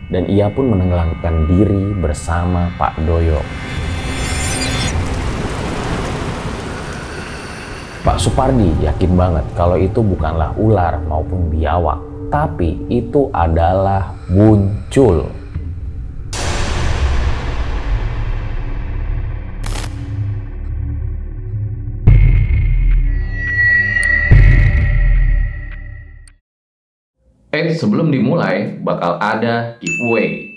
dan ia pun menenggelamkan diri bersama Pak Doyok. Pak Supardi yakin banget kalau itu bukanlah ular maupun biawak, tapi itu adalah buncul. Sebelum dimulai, bakal ada giveaway.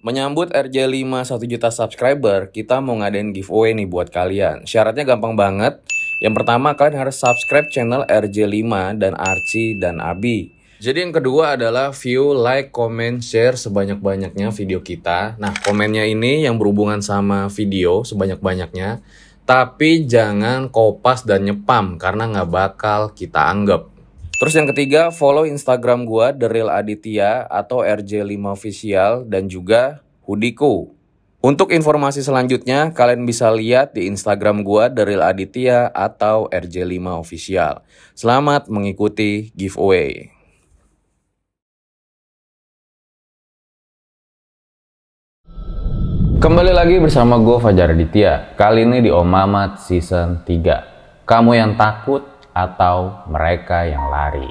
Menyambut RJ5 1 juta subscriber, kita mau ngadain giveaway nih buat kalian. Syaratnya gampang banget. Yang pertama, kalian harus subscribe channel RJ5 dan Archie dan Abi. Jadi yang kedua adalah view, like, comment, share sebanyak-banyaknya video kita. Nah, komennya ini yang berhubungan sama video sebanyak-banyaknya. Tapi jangan kopas dan nyepam karena nggak bakal kita anggap. Terus yang ketiga, follow Instagram gua The Real Aditya atau RJ5 Official dan juga Hudiku. Untuk informasi selanjutnya, kalian bisa lihat di Instagram gua The Real Aditya atau RJ5 Official. Selamat mengikuti giveaway. Kembali lagi bersama gue Fajar Aditya. Kali ini di Om Mamat Season 3. Kamu yang takut atau mereka yang lari.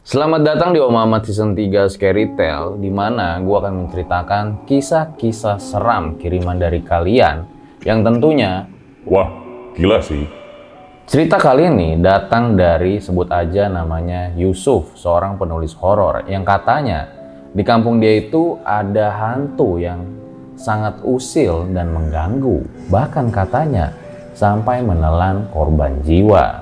Selamat datang di Om Mamat Season 3 Scary Tale, di mana gue akan menceritakan kisah-kisah seram kiriman dari kalian yang tentunya, wah, gila sih. Cerita kali ini datang dari, sebut aja namanya Yusuf, seorang penulis horor yang katanya di kampung dia itu ada hantu yang sangat usil dan mengganggu. Bahkan katanya sampai menelan korban jiwa.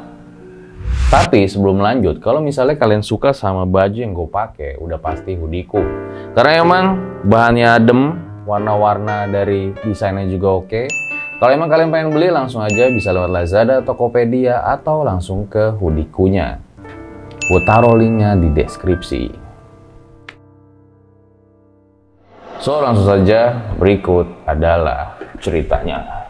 Tapi sebelum lanjut, kalau misalnya kalian suka sama baju yang gue pakai, udah pasti Hudiku. Karena emang bahannya adem, warna-warna dari desainnya juga oke. Kalau emang kalian pengen beli, langsung aja bisa lewat Lazada, Tokopedia, atau langsung ke Hudikunya. Gue taruh linknya di deskripsi. So, langsung saja, berikut adalah ceritanya.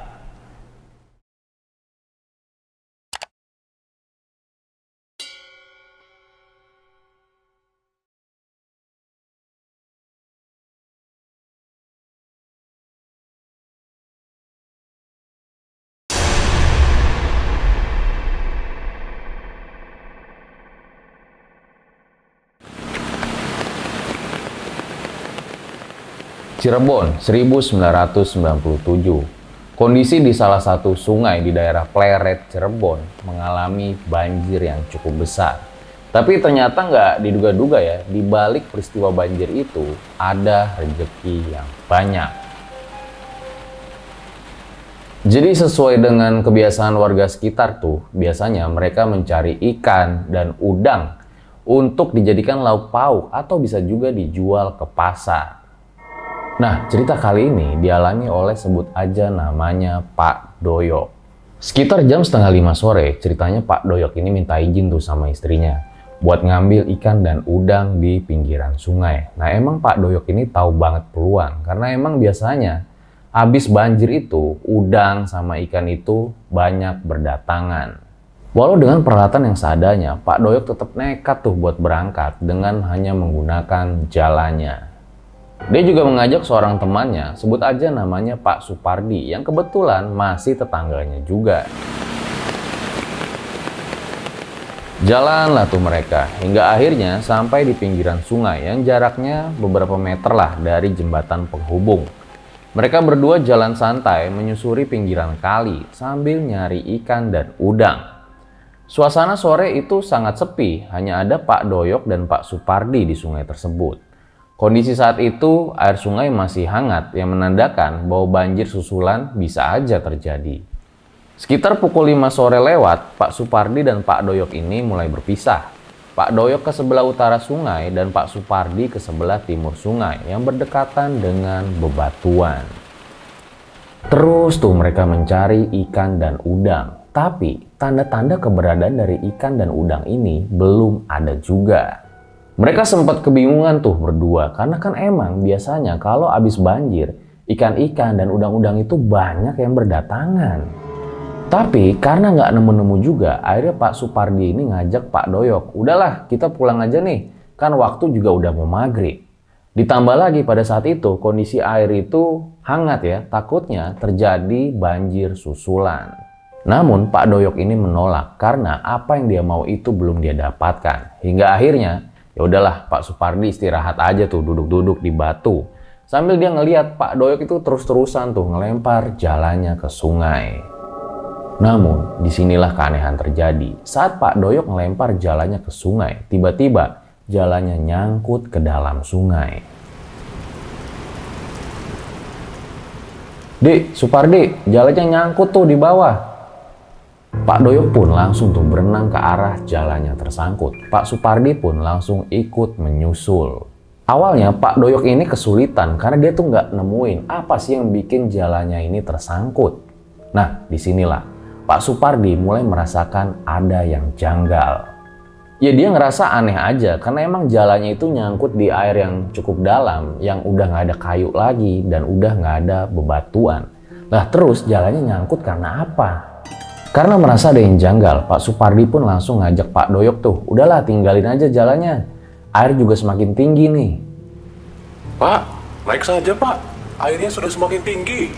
Cirebon, 1997. Kondisi di salah satu sungai di daerah Pleret, Cirebon mengalami banjir yang cukup besar. Tapi ternyata nggak diduga-duga ya, di balik peristiwa banjir itu ada rezeki yang banyak. Jadi sesuai dengan kebiasaan warga sekitar tuh, biasanya mereka mencari ikan dan udang untuk dijadikan lauk pauk atau bisa juga dijual ke pasar. Nah, cerita kali ini dialami oleh, sebut aja namanya Pak Doyok. Sekitar jam 4:30 sore, ceritanya Pak Doyok ini minta izin tuh sama istrinya buat ngambil ikan dan udang di pinggiran sungai. Nah, emang Pak Doyok ini tahu banget peluang, karena emang biasanya habis banjir itu, udang sama ikan itu banyak berdatangan. Walau dengan peralatan yang seadanya, Pak Doyok tetap nekat tuh buat berangkat dengan hanya menggunakan jalannya. Dia juga mengajak seorang temannya, sebut aja namanya Pak Supardi, yang kebetulan masih tetangganya juga. Jalanlah tuh mereka, hingga akhirnya sampai di pinggiran sungai yang jaraknya beberapa meter lah dari jembatan penghubung. Mereka berdua jalan santai menyusuri pinggiran kali sambil nyari ikan dan udang. Suasana sore itu sangat sepi, hanya ada Pak Doyok dan Pak Supardi di sungai tersebut. Kondisi saat itu air sungai masih hangat yang menandakan bahwa banjir susulan bisa aja terjadi. Sekitar pukul 5 sore lewat, Pak Supardi dan Pak Doyok ini mulai berpisah. Pak Doyok ke sebelah utara sungai dan Pak Supardi ke sebelah timur sungai yang berdekatan dengan bebatuan. Terus tuh mereka mencari ikan dan udang. Tapi tanda-tanda keberadaan dari ikan dan udang ini belum ada juga. Mereka sempat kebingungan tuh berdua, karena kan emang biasanya kalau habis banjir, ikan-ikan dan udang-udang itu banyak yang berdatangan. Tapi karena nggak nemu-nemu juga, akhirnya Pak Supardi ini ngajak Pak Doyok, udahlah kita pulang aja nih, kan waktu juga udah mau maghrib. Ditambah lagi pada saat itu kondisi air itu hangat ya, takutnya terjadi banjir susulan. Namun Pak Doyok ini menolak karena apa yang dia mau itu belum dia dapatkan. Hingga akhirnya ya udahlah Pak Supardi istirahat aja tuh, duduk-duduk di batu. Sambil dia ngelihat Pak Doyok itu terus-terusan tuh ngelempar jalannya ke sungai. Namun disinilah keanehan terjadi. Saat Pak Doyok ngelempar jalannya ke sungai, tiba-tiba jalannya nyangkut ke dalam sungai. Dik, Supardi, jalannya nyangkut tuh di bawah. Pak Doyok pun langsung tuh berenang ke arah jalannya tersangkut. Pak Supardi pun langsung ikut menyusul. Awalnya Pak Doyok ini kesulitan karena dia tuh nggak nemuin apa sih yang bikin jalannya ini tersangkut. Nah, disinilah Pak Supardi mulai merasakan ada yang janggal. Ya dia ngerasa aneh aja karena emang jalannya itu nyangkut di air yang cukup dalam, yang udah nggak ada kayu lagi dan udah nggak ada bebatuan. Lah terus jalannya nyangkut karena apa? Karena merasa ada yang janggal, Pak Supardi pun langsung ngajak Pak Doyok tuh, udahlah tinggalin aja jalannya. Air juga semakin tinggi nih. Pak, naik saja Pak. Airnya sudah semakin tinggi.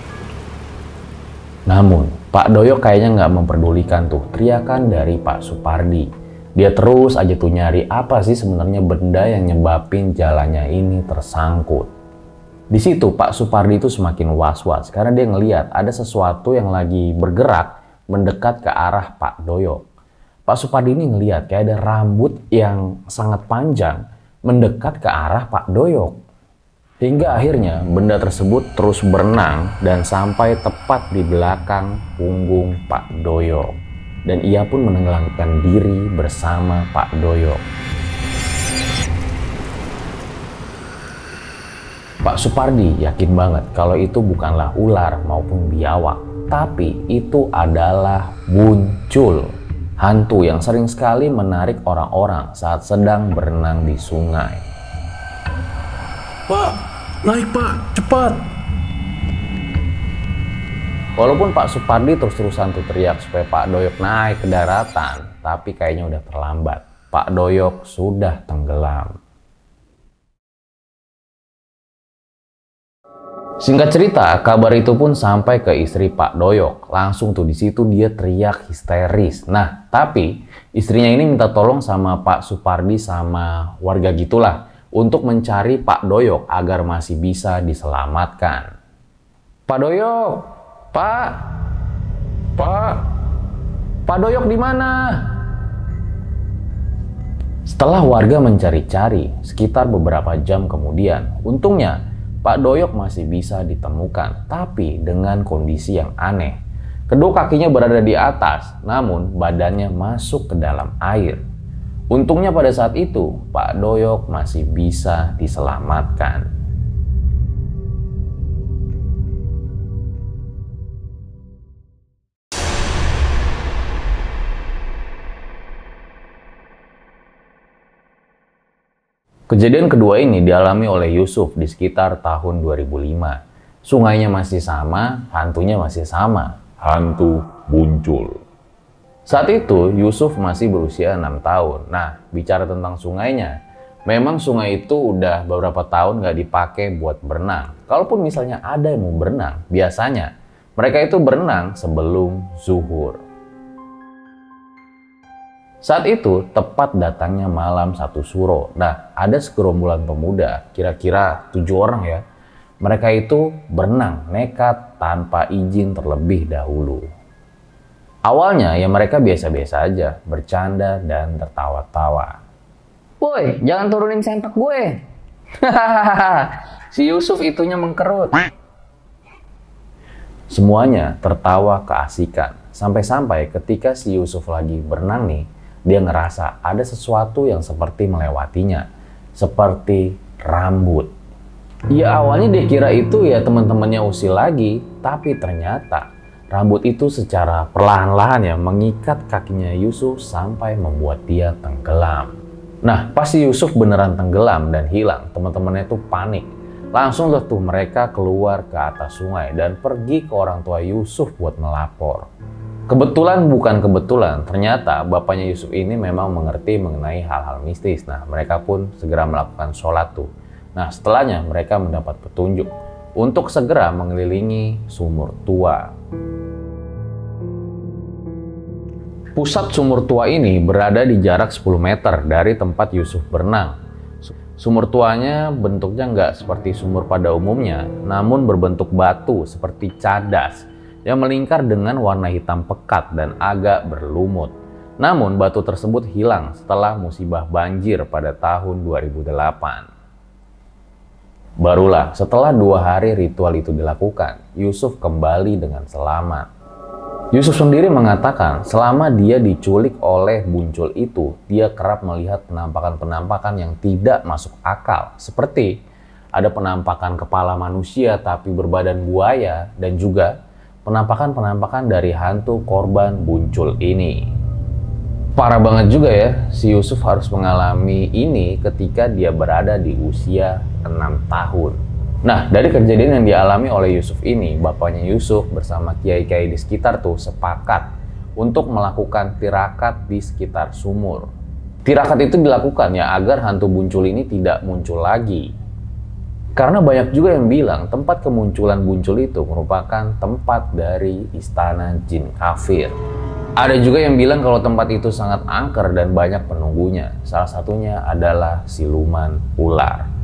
Namun Pak Doyok kayaknya nggak memperdulikan tuh teriakan dari Pak Supardi. Dia terus aja tuh nyari apa sih sebenarnya benda yang nyebabin jalannya ini tersangkut. Di situ Pak Supardi itu semakin was-was karena dia ngelihat ada sesuatu yang lagi bergerak mendekat ke arah Pak Doyok. Pak Supardi ini ngelihat kayak ada rambut yang sangat panjang mendekat ke arah Pak Doyok. Hingga akhirnya benda tersebut terus berenang dan sampai tepat di belakang punggung Pak Doyok. Dan ia pun menenggelamkan diri bersama Pak Doyok. Pak Supardi yakin banget kalau itu bukanlah ular maupun biawak, tapi itu adalah Buncul, hantu yang sering sekali menarik orang-orang saat sedang berenang di sungai. Pak, naik Pak, cepat. Walaupun Pak Supardi terus-terusan tuh teriak supaya Pak Doyok naik ke daratan, tapi kayaknya udah terlambat. Pak Doyok sudah tenggelam. Singkat cerita, kabar itu pun sampai ke istri Pak Doyok. Langsung tuh di situ dia teriak histeris. Nah, tapi istrinya ini minta tolong sama Pak Supardi sama warga gitulah untuk mencari Pak Doyok agar masih bisa diselamatkan. Pak Doyok, Pak Doyok di mana? Setelah warga mencari-cari sekitar beberapa jam kemudian, untungnya Pak Doyok masih bisa ditemukan, tapi dengan kondisi yang aneh. Kedua kakinya berada di atas, namun badannya masuk ke dalam air. Untungnya pada saat itu Pak Doyok masih bisa diselamatkan. Kejadian kedua ini dialami oleh Yusuf di sekitar tahun 2005. Sungainya masih sama, hantunya masih sama. Hantu Buncul. Saat itu Yusuf masih berusia 6 tahun. Nah, bicara tentang sungainya, memang sungai itu udah beberapa tahun nggak dipakai buat berenang. Kalaupun misalnya ada yang mau berenang, biasanya mereka itu berenang sebelum zuhur. Saat itu tepat datangnya malam 1 Suro. Nah, ada segerombolan pemuda, kira-kira 7 orang ya. Mereka itu berenang nekat tanpa izin terlebih dahulu. Awalnya ya mereka biasa-biasa aja, bercanda dan tertawa-tawa. Woi, jangan turunin sempak gue. Si Yusuf itunya mengkerut. Semuanya tertawa keasikan. Sampai-sampai ketika si Yusuf lagi berenang nih, dia ngerasa ada sesuatu yang seperti melewatinya. Seperti rambut. Ya awalnya dia kira itu ya teman-temannya usil lagi. Tapi ternyata rambut itu secara perlahan-lahan ya mengikat kakinya Yusuf sampai membuat dia tenggelam. Nah pas si Yusuf beneran tenggelam dan hilang, teman-temannya tuh panik. Langsung tuh mereka keluar ke atas sungai dan pergi ke orang tua Yusuf buat melapor. Kebetulan bukan kebetulan, ternyata bapaknya Yusuf ini memang mengerti mengenai hal-hal mistis. Nah, mereka pun segera melakukan sholat tuh. Nah, setelahnya mereka mendapat petunjuk untuk segera mengelilingi sumur tua. Pusat sumur tua ini berada di jarak 10 meter dari tempat Yusuf berenang. Sumur tuanya bentuknya nggak seperti sumur pada umumnya, namun berbentuk batu seperti cadas yang melingkar dengan warna hitam pekat dan agak berlumut. Namun batu tersebut hilang setelah musibah banjir pada tahun 2008. Barulah setelah 2 hari ritual itu dilakukan, Yusuf kembali dengan selamat. Yusuf sendiri mengatakan selama dia diculik oleh buncul itu, dia kerap melihat penampakan-penampakan yang tidak masuk akal. Seperti ada penampakan kepala manusia tapi berbadan buaya dan juga penampakan-penampakan dari hantu korban buncul ini. Parah banget juga ya, si Yusuf harus mengalami ini ketika dia berada di usia 6 tahun. Nah, dari kejadian yang dialami oleh Yusuf ini, bapaknya Yusuf bersama kiai-kiai di sekitar tuh sepakat untuk melakukan tirakat di sekitar sumur. Tirakat itu dilakukan ya agar hantu buncul ini tidak muncul lagi. Karena banyak juga yang bilang tempat kemunculan buncul itu merupakan tempat dari istana jin kafir. Ada juga yang bilang kalau tempat itu sangat angker dan banyak penunggunya. Salah satunya adalah siluman ular.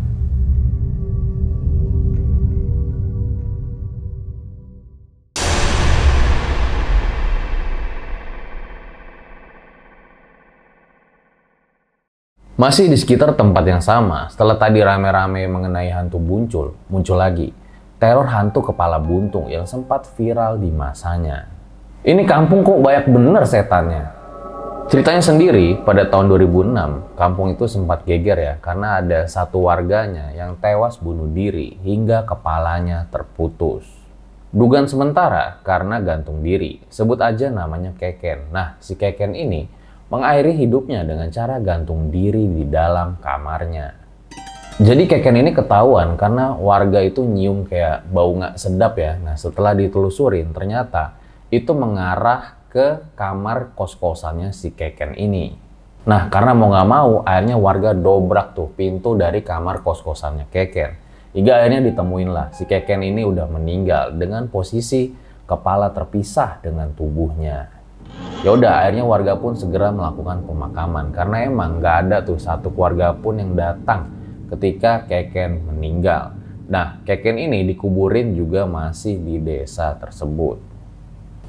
Masih di sekitar tempat yang sama, setelah tadi rame-rame mengenai hantu muncul lagi teror hantu kepala buntung yang sempat viral di masanya. Ini kampung kok banyak bener setannya. Ceritanya sendiri, pada tahun 2006, kampung itu sempat geger ya, karena ada satu warganya yang tewas bunuh diri hingga kepalanya terputus. Dugaan sementara karena gantung diri, sebut aja namanya Keken. Nah, si Keken ini mengakhiri hidupnya dengan cara gantung diri di dalam kamarnya. Jadi Keken ini ketahuan karena warga itu nyium kayak bau nggak sedap ya. Nah, setelah ditelusurin ternyata itu mengarah ke kamar kos-kosannya si Keken ini. Nah, karena mau nggak mau akhirnya warga dobrak tuh pintu dari kamar kos-kosannya Keken. Hingga akhirnya ditemuin lah si Keken ini udah meninggal dengan posisi kepala terpisah dengan tubuhnya. Ya udah, akhirnya warga pun segera melakukan pemakaman karena emang nggak ada tuh satu keluarga pun yang datang ketika Keken meninggal. Nah, Keken ini dikuburin juga masih di desa tersebut.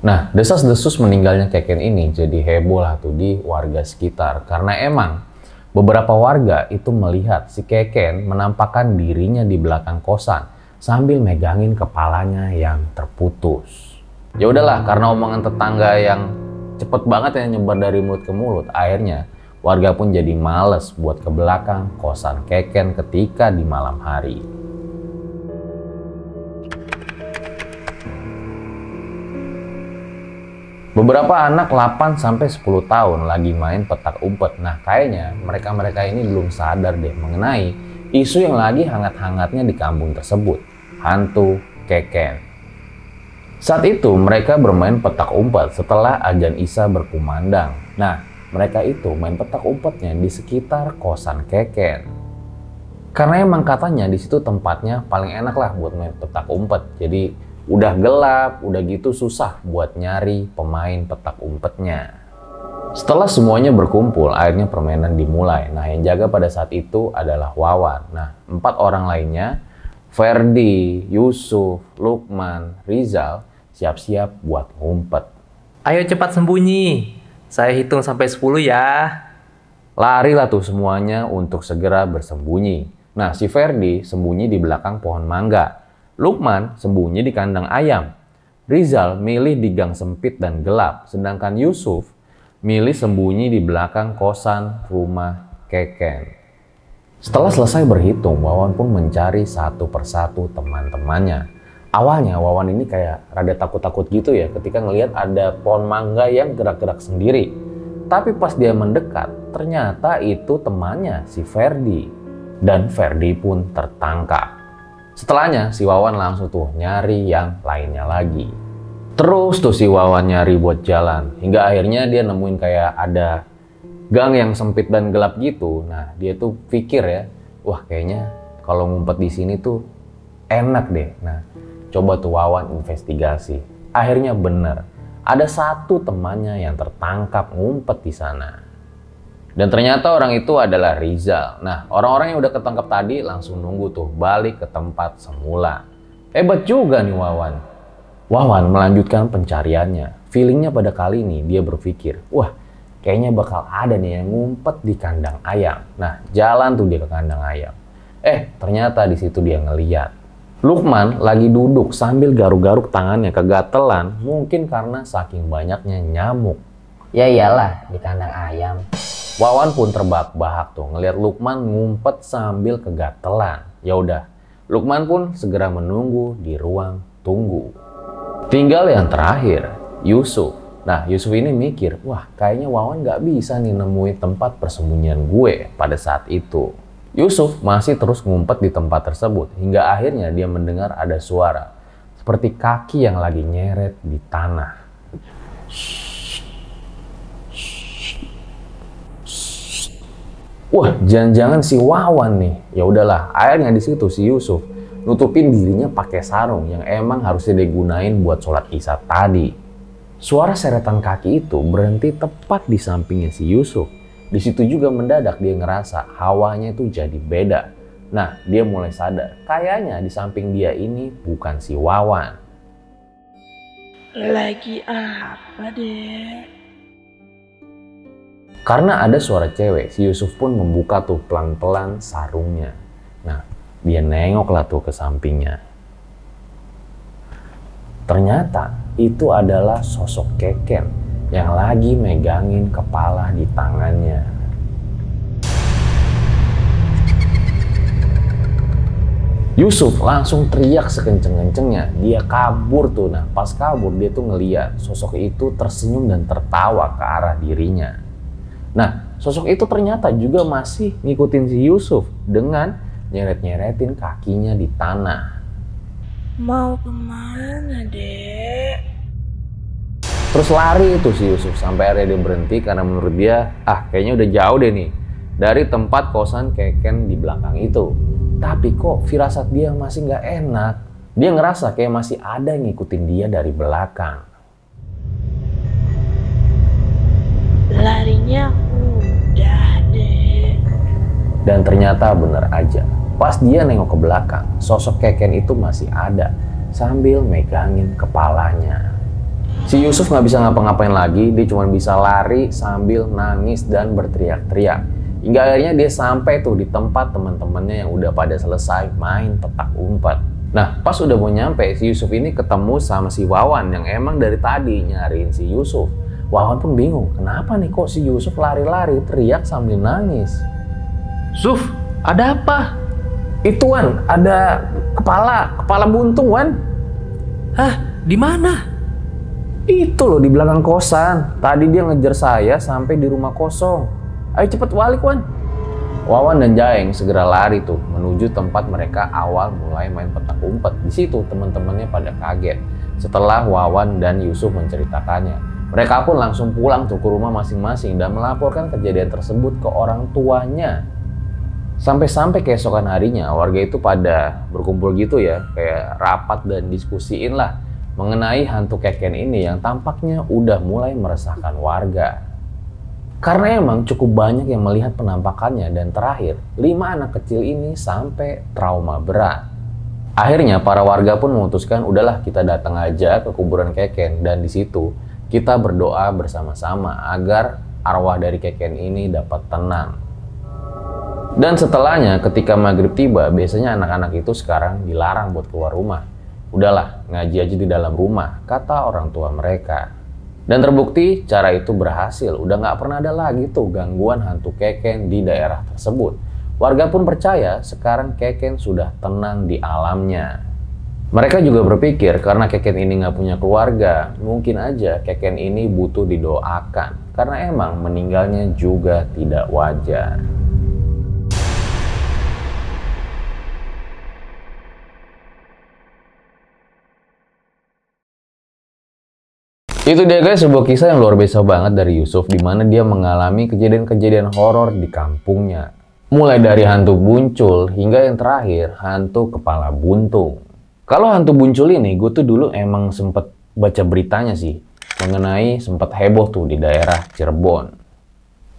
Nah, desas-desus meninggalnya Keken ini jadi heboh lah tuh di warga sekitar karena emang beberapa warga itu melihat si Keken menampakkan dirinya di belakang kosan sambil megangin kepalanya yang terputus. Ya udahlah, karena omongan tetangga yang cepet banget ya nyebar dari mulut ke mulut, akhirnya warga pun jadi males buat ke belakang kosan Keken ketika di malam hari. Beberapa anak 8-10 tahun lagi main petak umpet. Nah, kayaknya mereka ini belum sadar deh mengenai isu yang lagi hangat-hangatnya di kampung tersebut, hantu Keken. Saat itu mereka bermain petak umpet setelah azan Isya berkumandang. Nah, mereka itu main petak umpetnya di sekitar kosan Keken. Karena emang katanya di situ tempatnya paling enak lah buat main petak umpet. Jadi udah gelap, udah gitu susah buat nyari pemain petak umpetnya. Setelah semuanya berkumpul, akhirnya permainan dimulai. Nah, yang jaga pada saat itu adalah Wawan. Nah, 4 orang lainnya, Ferdi, Yusuf, Lukman, Rizal, siap-siap buat ngumpet. Ayo cepat sembunyi. Saya hitung sampai 10 ya. Larilah tuh semuanya untuk segera bersembunyi. Nah, si Ferdi sembunyi di belakang pohon mangga. Lukman sembunyi di kandang ayam. Rizal milih di gang sempit dan gelap. Sedangkan Yusuf milih sembunyi di belakang kosan rumah Keken. Setelah selesai berhitung, Wawan pun mencari satu persatu teman-temannya. Awalnya Wawan ini kayak rada takut-takut gitu ya ketika ngelihat ada pohon mangga yang gerak-gerak sendiri. Tapi pas dia mendekat, ternyata itu temannya si Ferdi. Dan Ferdi pun tertangkap. Setelahnya si Wawan langsung tuh nyari yang lainnya lagi. Terus tuh si Wawan nyari buat jalan, hingga akhirnya dia nemuin kayak ada gang yang sempit dan gelap gitu. Nah dia tuh pikir ya, wah kayaknya kalau ngumpet di sini tuh enak deh. Nah coba tuh Wawan investigasi. Akhirnya bener, ada satu temannya yang tertangkap ngumpet di sana. Dan ternyata orang itu adalah Rizal. Nah, orang-orang yang udah ketangkap tadi langsung nunggu tuh balik ke tempat semula. Hebat juga nih Wawan. Wawan melanjutkan pencariannya. Feelingnya pada kali ini dia berpikir, wah kayaknya bakal ada nih yang ngumpet di kandang ayam. Nah, jalan tuh dia ke kandang ayam. Ternyata di situ dia ngeliat Lukman lagi duduk sambil garuk-garuk tangannya kegatelan, mungkin karena saking banyaknya nyamuk. Ya iyalah, di kandang ayam. Wawan pun terbahak-bahak tuh ngelihat Lukman ngumpet sambil kegatelan. Ya udah, Lukman pun segera menunggu di ruang tunggu. Tinggal yang terakhir, Yusuf. Nah, Yusuf ini mikir, wah kayaknya Wawan nggak bisa nih nemuin tempat persembunyian gue pada saat itu. Yusuf masih terus ngumpet di tempat tersebut hingga akhirnya dia mendengar ada suara seperti kaki yang lagi nyeret di tanah. Wah, jangan-jangan si Wawan nih. Ya udahlah, akhirnya di situ si Yusuf nutupin dirinya pakai sarung yang emang harusnya digunain buat sholat isya tadi. Suara seretan kaki itu berhenti tepat di sampingnya si Yusuf. Di situ juga mendadak dia ngerasa hawanya itu jadi beda. Nah, dia mulai sadar, kayaknya di samping dia ini bukan si Wawan. Lagi apa deh? Karena ada suara cewek, si Yusuf pun membuka tuh pelan-pelan sarungnya. Nah, dia nengoklah tuh ke sampingnya. Ternyata itu adalah sosok Keken yang lagi megangin kepala di tangannya. Yusuf langsung teriak sekenceng-kencengnya. Dia kabur tuh. Nah, pas kabur dia tuh ngeliat sosok itu tersenyum dan tertawa ke arah dirinya. Nah, sosok itu ternyata juga masih ngikutin si Yusuf dengan nyeret-nyeretin kakinya di tanah. Mau kemana, Dek? Terus lari itu si Yusuf sampai akhirnya dia berhenti karena menurut dia, kayaknya udah jauh deh nih dari tempat kosan Keken di belakang itu. Tapi kok firasat dia masih nggak enak. Dia ngerasa kayak masih ada yang ngikutin dia dari belakang. Larinya udah deh. Dan ternyata bener aja. Pas dia nengok ke belakang, sosok Keken itu masih ada sambil megangin kepalanya. Si Yusuf nggak bisa ngapa-ngapain lagi, dia cuma bisa lari sambil nangis dan berteriak-teriak. Hingga akhirnya dia sampai tuh di tempat teman-temannya yang udah pada selesai main petak umpet. Nah, pas udah mau nyampe, si Yusuf ini ketemu sama si Wawan yang emang dari tadi nyariin si Yusuf. Wawan pun bingung, kenapa nih kok si Yusuf lari-lari teriak sambil nangis. Suf, ada apa? Itu Wan, ada kepala buntung Wan. Hah, di mana? Itu loh di belakang kosan. Tadi dia ngejar saya sampai di rumah kosong. Ayo cepet balik Wan. Wawan dan Jaeng segera lari tuh menuju tempat mereka awal mulai main petak umpet. Di situ teman-temannya pada kaget setelah Wawan dan Yusuf menceritakannya. Mereka pun langsung pulang tuh ke rumah masing-masing dan melaporkan kejadian tersebut ke orang tuanya. Sampai-sampai keesokan harinya warga itu pada berkumpul gitu ya, kayak rapat dan diskusiin lah mengenai hantu Keken ini yang tampaknya udah mulai meresahkan warga. Karena emang cukup banyak yang melihat penampakannya dan terakhir 5 anak kecil ini sampai trauma berat. Akhirnya para warga pun memutuskan udahlah kita datang aja ke kuburan Keken dan di situ kita berdoa bersama-sama agar arwah dari Keken ini dapat tenang. Dan setelahnya ketika maghrib tiba, biasanya anak-anak itu sekarang dilarang buat keluar rumah. Udahlah, ngaji aja di dalam rumah, kata orang tua mereka. Dan terbukti cara itu berhasil, udah nggak pernah ada lagi tuh gangguan hantu Keken di daerah tersebut. Warga pun percaya sekarang Keken sudah tenang di alamnya. Mereka juga berpikir karena Keken ini nggak punya keluarga, mungkin aja Keken ini butuh didoakan. Karena emang meninggalnya juga tidak wajar. Itu dia guys, sebuah kisah yang luar biasa banget dari Yusuf, di mana dia mengalami kejadian-kejadian horor di kampungnya. Mulai dari hantu buncul hingga yang terakhir hantu kepala buntung. Kalau hantu buncul ini, gue tuh dulu emang sempet baca beritanya sih, mengenai sempet heboh tuh di daerah Cirebon.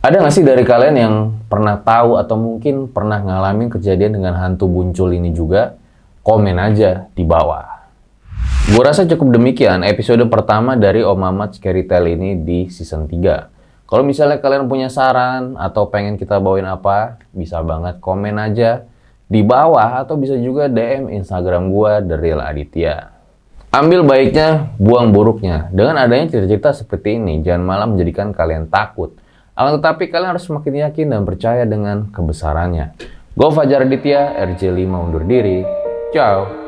Ada nggak sih dari kalian yang pernah tahu atau mungkin pernah ngalamin kejadian dengan hantu buncul ini juga? Komen aja di bawah. Gue rasa cukup demikian episode pertama dari Om Mamat Scary Tale ini di season 3. Kalau misalnya kalian punya saran atau pengen kita bawain apa, bisa banget komen aja di bawah atau bisa juga DM Instagram gue The Real Aditya. Ambil baiknya, buang buruknya. Dengan adanya cerita-cerita seperti ini, jangan malah menjadikan kalian takut. Akan tetapi kalian harus semakin yakin dan percaya dengan kebesarannya. Gue Fajar Aditya, RJ5 undur diri. Ciao.